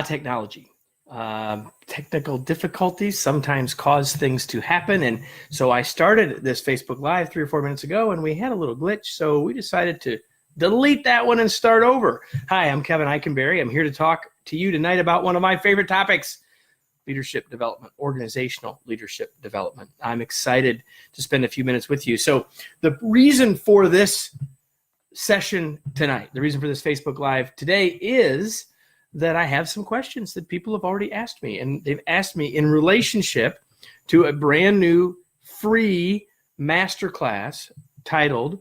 Technology. Technical difficulties sometimes cause things to happen. And so I started this Facebook Live 3 or 4 minutes ago, and we had a little glitch. So we decided to delete that one and start over. Hi, I'm Kevin Eikenberry. I'm here to talk to you tonight about one of my favorite topics, leadership development, organizational leadership development. I'm excited to spend a few minutes with you. So the reason for this session tonight, the reason for this Facebook Live today is that I have some questions that people have already asked me, and they've asked me in relationship to a brand new free masterclass titled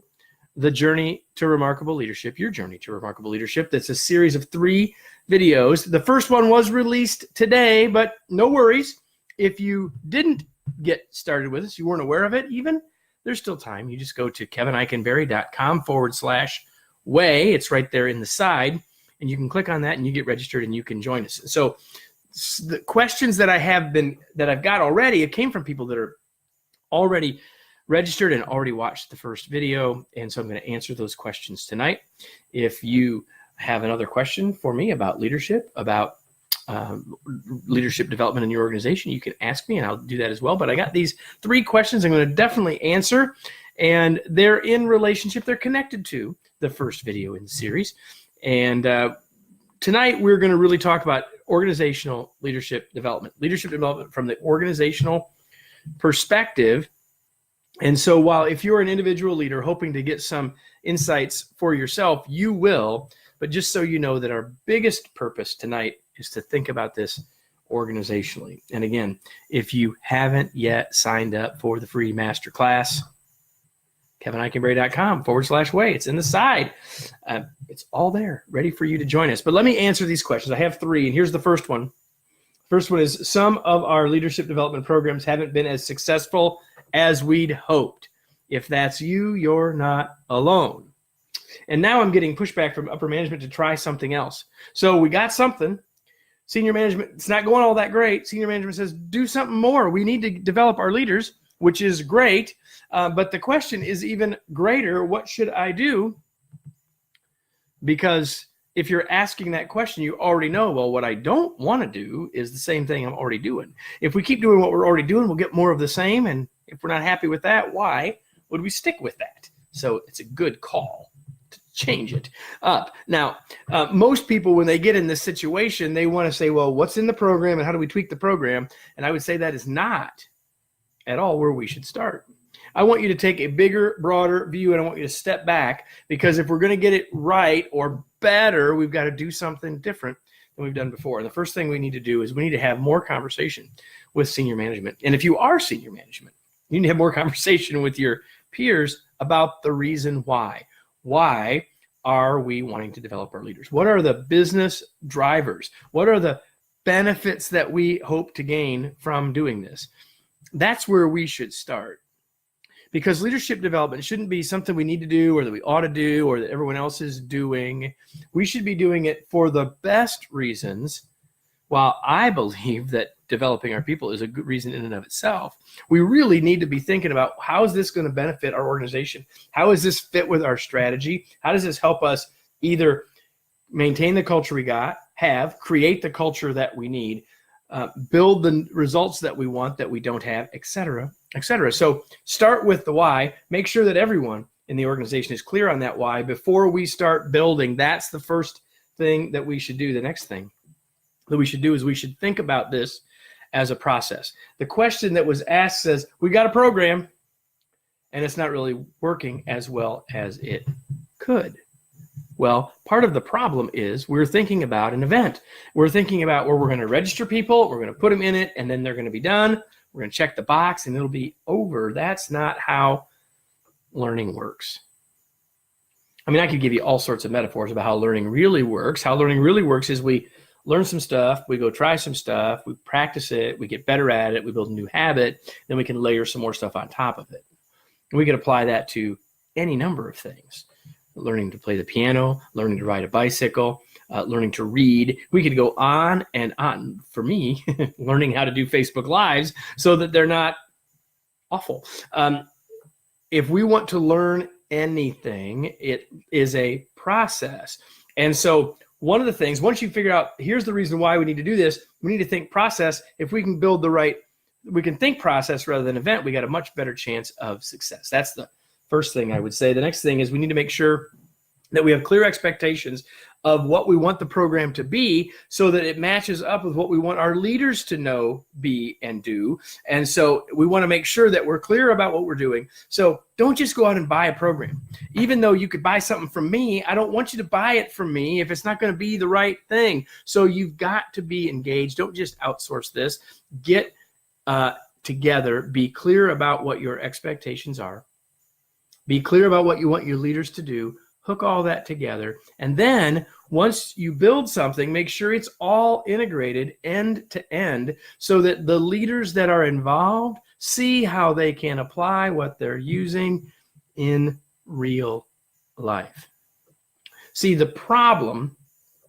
The Journey to Remarkable Leadership, Your Journey to Remarkable Leadership. That's a series of 3 videos. The first one was released today, but no worries. If you didn't get started with us, you weren't aware of it even, there's still time. You just go to kevineikenberry.com/way. It's right there in the side. And you can click on that and you get registered and you can join us. So the questions that I've got already, it came from people that are already registered and already watched the first video. And so I'm going to answer those questions tonight. If you have another question for me about leadership, about leadership development in your organization, you can ask me and I'll do that as well. But I got these 3 questions I'm going to definitely answer. And they're in relationship, they're connected to the first video in the series. And tonight we're going to really talk about organizational leadership development from the organizational perspective. And so while if you're an individual leader hoping to get some insights for yourself, you will. But just so you know that our biggest purpose tonight is to think about this organizationally. And again, if you haven't yet signed up for the free masterclass, kevineikenberry.com/way. It's in the side. It's all there, ready for you to join us. But let me answer these questions. I have 3, and here's the first one. First one is, some of our leadership development programs haven't been as successful as we'd hoped. If that's you, you're not alone. And now I'm getting pushback from upper management to try something else. So we got something. Senior management, it's not going all that great. Senior management says, do something more. We need to develop our leaders, which is great. But the question is even greater. What should I do? Because if you're asking that question, you already know, well, what I don't want to do is the same thing I'm already doing. If we keep doing what we're already doing, we'll get more of the same. And if we're not happy with that, why would we stick with that? So it's a good call to change it up. Now, most people, when they get in this situation, they want to say, well, what's in the program and how do we tweak the program? And I would say that is not at all where we should start. I want you to take a bigger, broader view, and I want you to step back, because if we're going to get it right or better, we've got to do something different than we've done before. And the first thing we need to do is we need to have more conversation with senior management. And if you are senior management, you need to have more conversation with your peers about the reason why. Why are we wanting to develop our leaders? What are the business drivers? What are the benefits that we hope to gain from doing this? That's where we should start. Because leadership development shouldn't be something we need to do or that we ought to do or that everyone else is doing. We should be doing it for the best reasons. While I believe that developing our people is a good reason in and of itself, we really need to be thinking about, how is this going to benefit our organization? How does this fit with our strategy? How does this help us either maintain the culture we have, create the culture that we need, build the results that we want that we don't have, et cetera, et cetera. So start with the why. Make sure that everyone in the organization is clear on that why before we start building. That's the first thing that we should do. The next thing that we should do is we should think about this as a process. The question that was asked says, we got a program and it's not really working as well as it could. Well, part of the problem is we're thinking about an event. We're thinking about where we're going to register people, we're going to put them in it, and then they're going to be done. We're going to check the box and it'll be over. That's not how learning works. I mean, I could give you all sorts of metaphors about how learning really works. How learning really works is we learn some stuff, we go try some stuff, we practice it, we get better at it, we build a new habit, then we can layer some more stuff on top of it. And we can apply that to any number of things. Learning to play the piano, learning to ride a bicycle, learning to read. We could go on and on. For me, learning how to do Facebook Lives so that they're not awful. If we want to learn anything, it is a process. And so one of the things, once you figure out, here's the reason why we need to do this, we need to think process. If we can we can think process rather than event, we got a much better chance of success. That's the first thing I would say. The next thing is we need to make sure that we have clear expectations of what we want the program to be so that it matches up with what we want our leaders to know, be, and do. And so we want to make sure that we're clear about what we're doing. So don't just go out and buy a program. Even though you could buy something from me, I don't want you to buy it from me if it's not going to be the right thing. So you've got to be engaged. Don't just outsource this. Get together. Be clear about what your expectations are. Be clear about what you want your leaders to do. Hook all that together. And then once you build something, make sure it's all integrated end to end so that the leaders that are involved see how they can apply what they're using in real life. See, the problem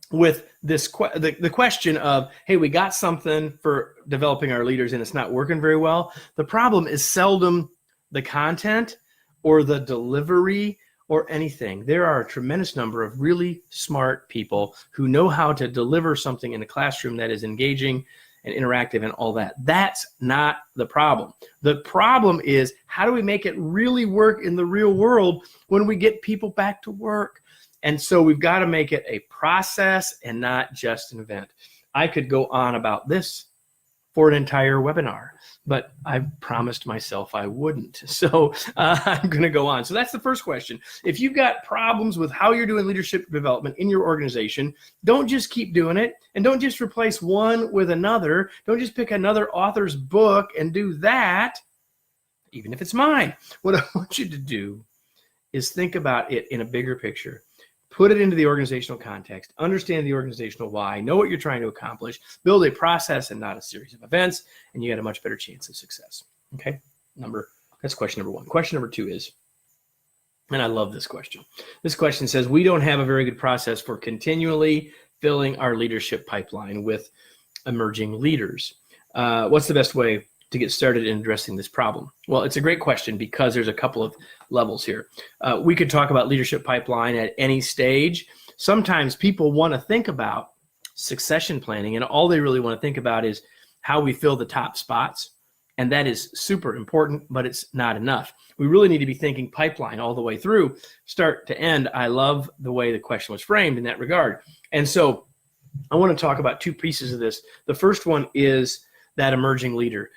with this, the question of, hey, we got something for developing our leaders and it's not working very well. The problem is seldom the content or the delivery or anything. There are a tremendous number of really smart people who know how to deliver something in a classroom that is engaging and interactive and all that. That's not the problem. The problem is, how do we make it really work in the real world when we get people back to work? And so we've got to make it a process and not just an event. I could go on about this for an entire webinar, but I promised myself I wouldn't. So I'm going to go on. So that's the first question. If you've got problems with how you're doing leadership development in your organization, don't just keep doing it, and don't just replace one with another. Don't just pick another author's book and do that, even if it's mine. What I want you to do is think about it in a bigger picture. Put it into the organizational context, understand the organizational why, know what you're trying to accomplish, build a process and not a series of events, and you got a much better chance of success. Okay, that's question number one. Question number two is, and I love this question. This question says, we don't have a very good process for continually filling our leadership pipeline with emerging leaders. What's the best way to get started in addressing this problem? Well, it's a great question because there's a couple of levels here. We could talk about leadership pipeline at any stage. Sometimes people want to think about succession planning, and all they really want to think about is how we fill the top spots. And that is super important, but it's not enough. We really need to be thinking pipeline all the way through, start to end. I love the way the question was framed in that regard. And so I want to talk about two pieces of this. The first one is that emerging leader.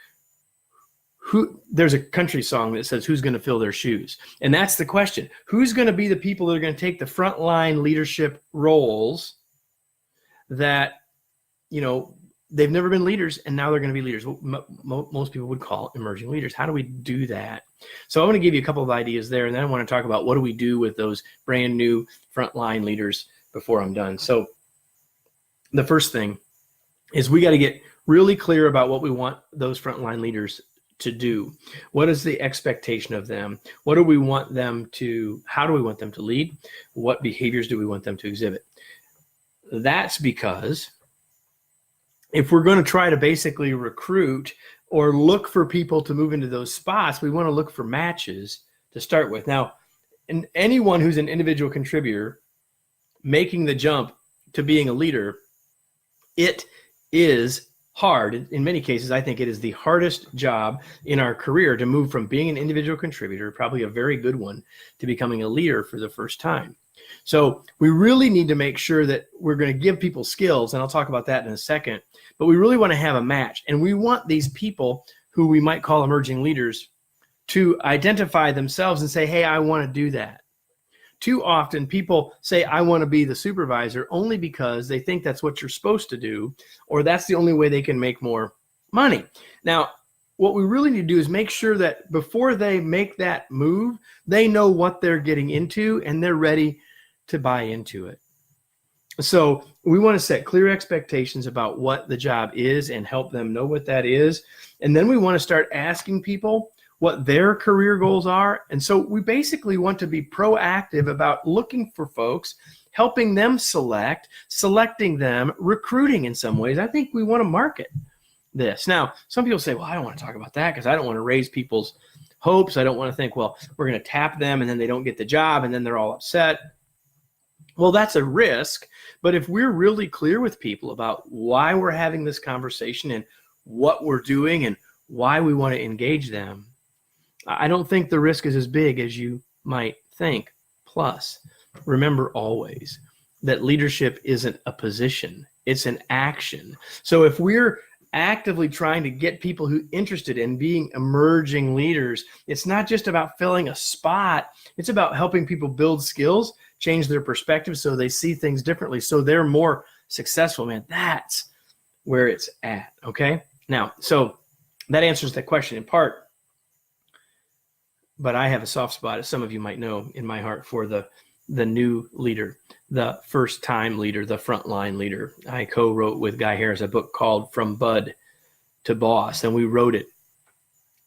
There's a country song that says, who's going to fill their shoes? And that's the question. Who's going to be the people that are going to take the frontline leadership roles that, they've never been leaders and now they're going to be leaders? Most people would call emerging leaders. How do we do that? So I want to give you a couple of ideas there, and then I want to talk about what do we do with those brand new frontline leaders before I'm done. So the first thing is we got to get really clear about what we want those frontline leaders to do. What is the expectation of them? What do we want them to, how do we want them to lead? What behaviors do we want them to exhibit? That's because if we're going to try to basically recruit or look for people to move into those spots, we want to look for matches to start with. Now, anyone who's an individual contributor making the jump to being a leader, it is hard. In many cases, I think it is the hardest job in our career to move from being an individual contributor, probably a very good one, to becoming a leader for the first time. So we really need to make sure that we're going to give people skills, and I'll talk about that in a second, but we really want to have a match. And we want these people who we might call emerging leaders to identify themselves and say, hey, I want to do that. Too often people say, I want to be the supervisor only because they think that's what you're supposed to do, or that's the only way they can make more money. Now, what we really need to do is make sure that before they make that move, they know what they're getting into and they're ready to buy into it. So we want to set clear expectations about what the job is and help them know what that is. And then we want to start asking people what their career goals are. And so we basically want to be proactive about looking for folks, helping them selecting them, recruiting in some ways. I think we want to market this. Now, some people say, well, I don't want to talk about that because I don't want to raise people's hopes. I don't want to think, well, we're going to tap them and then they don't get the job and then they're all upset. Well, that's a risk. But if we're really clear with people about why we're having this conversation and what we're doing and why we want to engage them, I don't think the risk is as big as you might think. Plus, remember always that leadership isn't a position, it's an action. So if we're actively trying to get people who are interested in being emerging leaders, it's not just about filling a spot, it's about helping people build skills, change their perspective so they see things differently, so they're more successful. Man, that's where it's at. Okay, now, so that answers that question in part, but I have a soft spot, as some of you might know, in my heart for the new leader, the first time leader, the frontline leader. I co-wrote with Guy Harris a book called From Bud to Boss, and we wrote it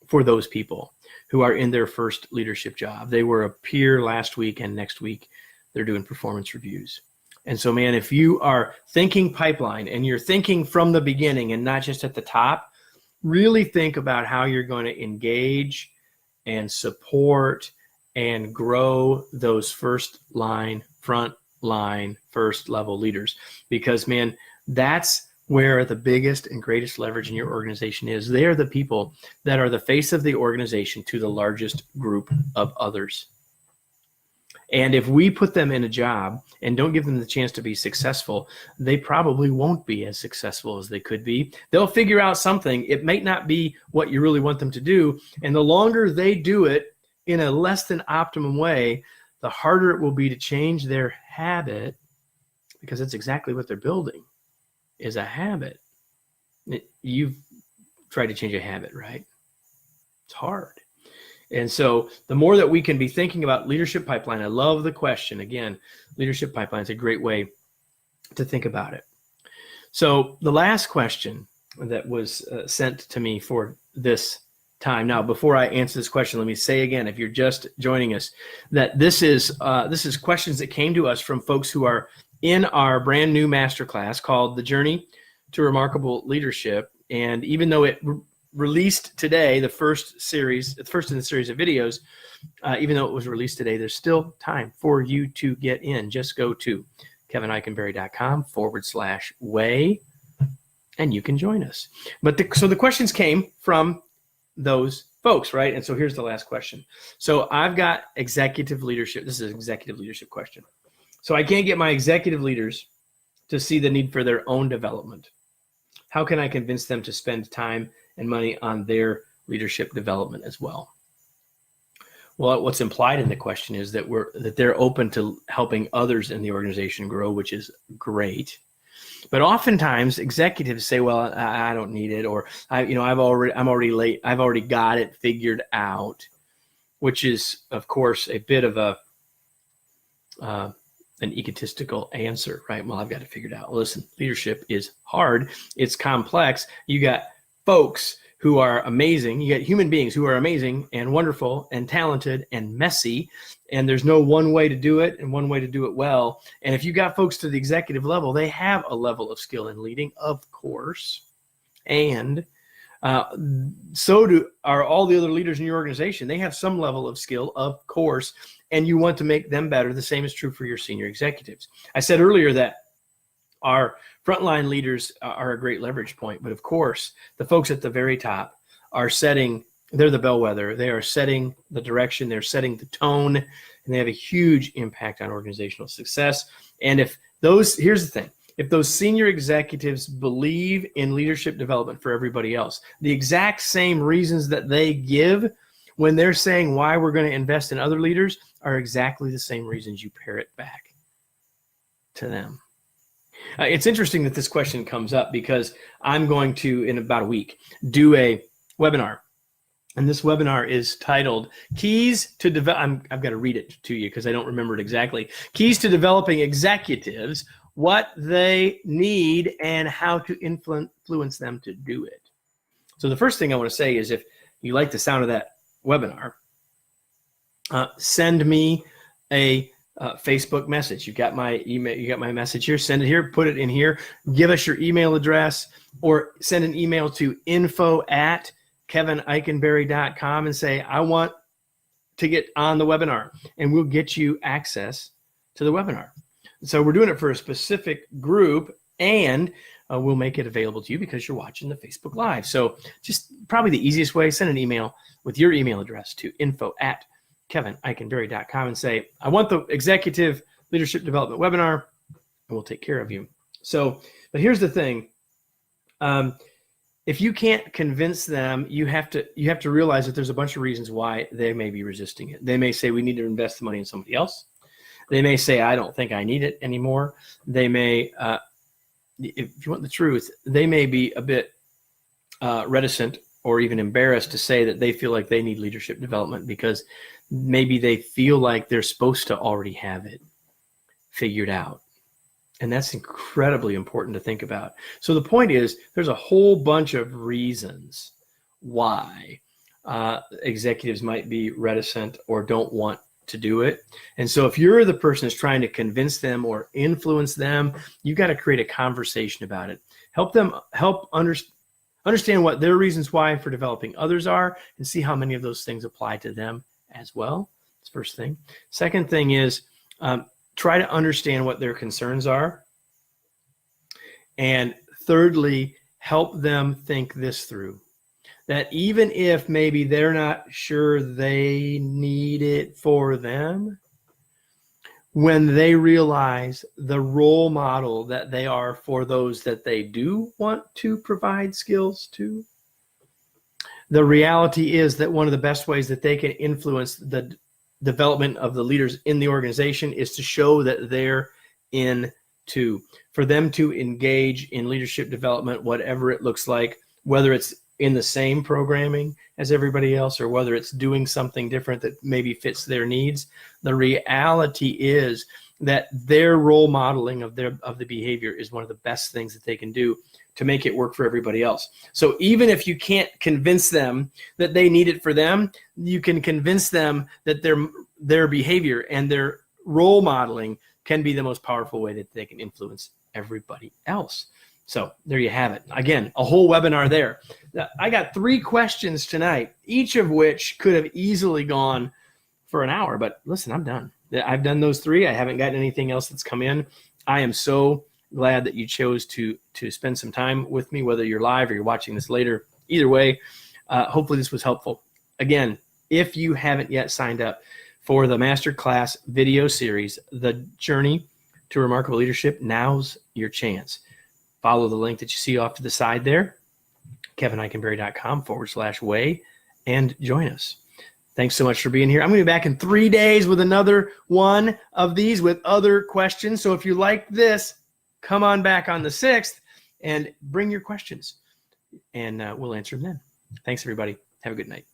for those people who are in their first leadership job. They were a peer last week, and next week they're doing performance reviews. And so, man, if you are thinking pipeline and you're thinking from the beginning and not just at the top, really think about how you're going to engage and support and grow those front line, first level leaders. Because, man, that's where the biggest and greatest leverage in your organization is. They're the people that are the face of the organization to the largest group of others. And if we put them in a job and don't give them the chance to be successful, they probably won't be as successful as they could be. They'll figure out something. It may not be what you really want them to do. And the longer they do it in a less than optimum way, the harder it will be to change their habit, because that's exactly what they're building, is a habit. You've tried to change a habit, right? It's hard. And so the more that we can be thinking about leadership pipeline, I love the question. Again, leadership pipeline is a great way to think about it. So the last question that was sent to me for this time. Now, before I answer this question, let me say again, if you're just joining us, that this is questions that came to us from folks who are in our brand new masterclass called The Journey to Remarkable Leadership. And even though it released today, the first in the series of videos, even though it was released today, there's still time for you to get in. Just go to kevineikenberry.com/way, and you can join us. So the questions came from those folks, right? And so here's the last question. So I've got executive leadership. This is an executive leadership question. So I can't get my executive leaders to see the need for their own development. How can I convince them to spend time and money on their leadership development as well? Well, what's implied in the question is that they're open to helping others in the organization grow, which is great. But oftentimes executives say, "Well, I don't need it," or I'm already late. I've already got it figured out," which is, of course, a bit of an egotistical answer, right? Well, I've got it figured out. Listen, leadership is hard. It's complex. You got folks who are amazing. You got human beings who are amazing and wonderful and talented and messy. And there's no one way to do it and one way to do it well. And if you got folks to the executive level, they have a level of skill in leading, of course. And so are all the other leaders in your organization. They have some level of skill, of course, and you want to make them better. The same is true for your senior executives. I said earlier that our frontline leaders are a great leverage point, but of course, the folks at the very top they're the bellwether. They are setting the direction, they're setting the tone, and they have a huge impact on organizational success. And here's the thing, if those senior executives believe in leadership development for everybody else, the exact same reasons that they give when they're saying why we're going to invest in other leaders are exactly the same reasons you parrot back to them. It's interesting that this question comes up because I'm going to, in about a week, do a webinar. And this webinar is titled Keys to Develop. I've got to read it to you because I don't remember it exactly. Keys to Developing Executives, What They Need and How to Influence Them to Do It. So the first thing I want to say is, if you like the sound of that webinar, send me a Facebook message. You got my email, you got my message here, send it here, put it in here, give us your email address, or send an email to info@kevineikenberry.com and say, I want to get on the webinar, and we'll get you access to the webinar. So we're doing it for a specific group, and we'll make it available to you because you're watching the Facebook Live. So just probably the easiest way, send an email with your email address to info@kevineikenberry.com and say, I want the executive leadership development webinar, and we'll take care of you. So, but here's the thing. If you can't convince them, you have to realize that there's a bunch of reasons why they may be resisting it. They may say, we need to invest the money in somebody else. They may say, I don't think I need it anymore. They may, if you want the truth, they may be a bit reticent or even embarrassed to say that they feel like they need leadership development because maybe they feel like they're supposed to already have it figured out. And that's incredibly important to think about. So the point is, there's a whole bunch of reasons why executives might be reticent or don't want to do it. And so if you're the person that's trying to convince them or influence them, you got to create a conversation about it. Help understand what their reasons why for developing others are, and see how many of those things apply to them as well. That's the first thing. Second thing is, try to understand what their concerns are. And thirdly, help them think this through. That even if maybe they're not sure they need it for them, when they realize the role model that they are for those that they do want to provide skills to, the reality is that one of the best ways that they can influence the development of the leaders in the organization is to show that they're in too. For them to engage in leadership development, whatever it looks like, whether it's in the same programming as everybody else or whether it's doing something different that maybe fits their needs, the reality is that their role modeling of the behavior is one of the best things that they can do to make it work for everybody else. So even if you can't convince them that they need it for them, you can convince them that their behavior and their role modeling can be the most powerful way that they can influence everybody else. So there you have it. Again, a whole webinar there. Now, I got 3 questions tonight, each of which could have easily gone for an hour, but listen, I'm done. I've done those 3. I haven't gotten anything else that's come in. I am so glad that you chose to spend some time with me, whether you're live or you're watching this later. Either way, hopefully this was helpful. Again, if you haven't yet signed up for the masterclass video series, The Journey to Remarkable Leadership, now's your chance. Follow the link that you see off to the side there, kevineikenberry.com/way, and join us. Thanks so much for being here. I'm going to be back in 3 days with another one of these with other questions. So if you like this, come on back on the 6th and bring your questions, and we'll answer them then. Thanks, everybody. Have a good night.